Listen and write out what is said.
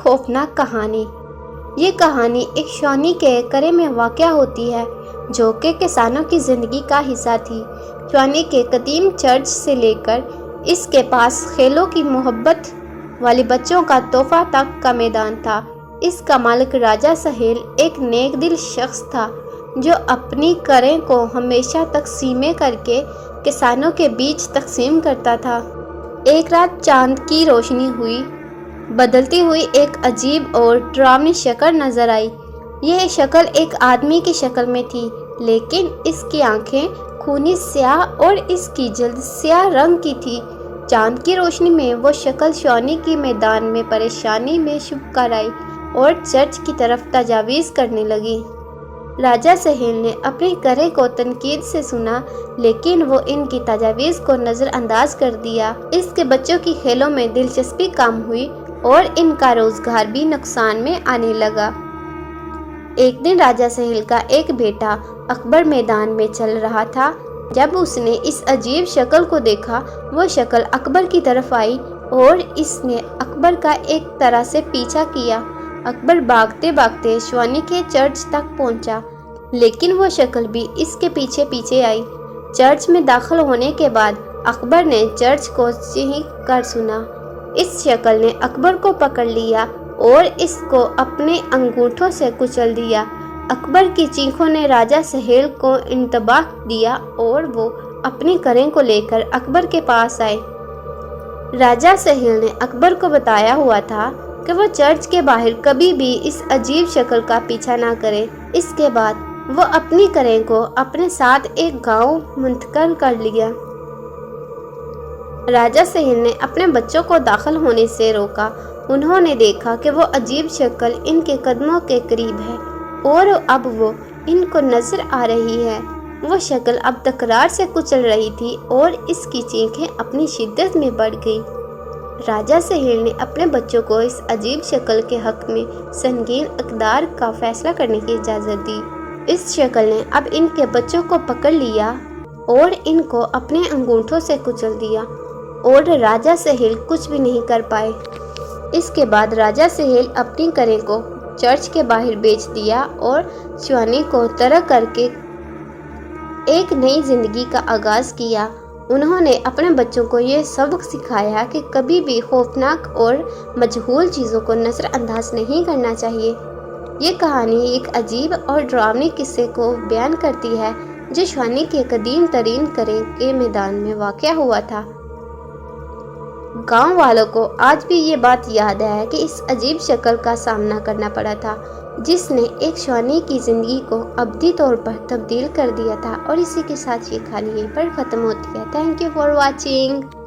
خوفناک کہانی۔ یہ کہانی ایک شوانی کے کرے میں واقع ہوتی ہے جو کہ کسانوں کی زندگی کا حصہ تھی۔ شوانی کے قدیم چرچ سے لے کر اس کے پاس کھیلوں کی محبت والے بچوں کا تحفہ تک کا میدان تھا۔ اس کا مالک راجہ سہیل ایک نیک دل شخص تھا جو اپنی کریں کو ہمیشہ تقسیمیں کر کے کسانوں کے بیچ تقسیم کرتا تھا۔ ایک رات چاند کی روشنی ہوئی بدلتی ہوئی ایک عجیب اور ڈراؤنی شکل نظر آئی۔ یہ شکل ایک آدمی کی شکل میں تھی، لیکن اس کی آنکھیں خونی سیاہ اور اس کی جلد سیاہ رنگ کی تھی۔ چاند کی روشنی میں وہ شکل شوانی کی میدان میں پریشانی میں چھپ کر آئی اور چرچ کی طرف تجاویز کرنے لگی۔ راجہ سہیل نے اپنے کرے کو تنقید سے سنا، لیکن وہ ان کی تجاویز کو نظر انداز کر دیا۔ اس کے بچوں کی کھیلوں میں دلچسپی کم ہوئی اور ان کا روزگار بھی نقصان میں آنے لگا۔ ایک دن راجہ سہیل کا ایک بیٹا اکبر میدان میں چل رہا تھا۔ جب اس نے اس عجیب شکل کو دیکھا، وہ شکل اکبر کی طرف آئی اور اس نے اکبر کا ایک طرح سے پیچھا کیا۔ اکبر بھاگتے بھاگتے شوانی کے چرچ تک پہنچا، لیکن وہ شکل بھی اس کے پیچھے پیچھے آئی۔ چرچ میں داخل ہونے کے بعد اکبر نے چرچ کو چیخ کر سنا۔ اس شکل نے اکبر کو پکڑ لیا اور اس کو اپنے انگوٹھوں سے کچل دیا۔ اکبر کی چیخوں نے راجہ سہیل کو انتباہ دیا اور وہ اپنی کریں کو لے کر اکبر کے پاس آئے۔ راجہ سہیل نے اکبر کو بتایا ہوا تھا کہ وہ چرچ کے باہر کبھی بھی اس عجیب شکل کا پیچھا نہ کرے۔ اس کے بعد وہ اپنی کریں کو اپنے ساتھ ایک گاؤں منتقل کر لیا۔ راجہ سہیل نے اپنے بچوں کو داخل ہونے سے روکا۔ انہوں نے دیکھا کہ وہ عجیب شکل ان کے قدموں کے قریب ہے اور اب وہ ان کو نظر آ رہی ہے۔ وہ شکل اب تکرار سے کچل رہی تھی اور اس کی چیخیں اپنی شدت میں بڑھ گئی۔ راجہ سہیل نے اپنے بچوں کو اس عجیب شکل کے حق میں سنگین اقدار کا فیصلہ کرنے کی اجازت دی۔ اس شکل نے اب ان کے بچوں کو پکڑ لیا اور ان کو اپنے انگوٹھوں سے کچل دیا اور راجہ سہیل کچھ بھی نہیں کر پائے۔ اس کے بعد راجہ سہیل اپنی کریں کو چرچ کے باہر بیچ دیا اور شوانی کو ترک کر کے ایک نئی زندگی کا آغاز کیا۔ انہوں نے اپنے بچوں کو یہ سبق سکھایا کہ کبھی بھی خوفناک اور مجہول چیزوں کو نظر انداز نہیں کرنا چاہیے۔ یہ کہانی ایک عجیب اور ڈراؤنے قصے کو بیان کرتی ہے جو شوانی کے قدیم ترین کریں کے میدان میں واقع ہوا تھا۔ گاؤں والوں کو آج بھی یہ بات یاد ہے کہ اس عجیب شکل کا سامنا کرنا پڑا تھا جس نے ایک شوانی کی زندگی کو ابدی طور پر تبدیل کر دیا تھا۔ اور اسی کے ساتھ یہ کہانی یہیں پر ختم ہوتی ہے۔ Thank you for watching.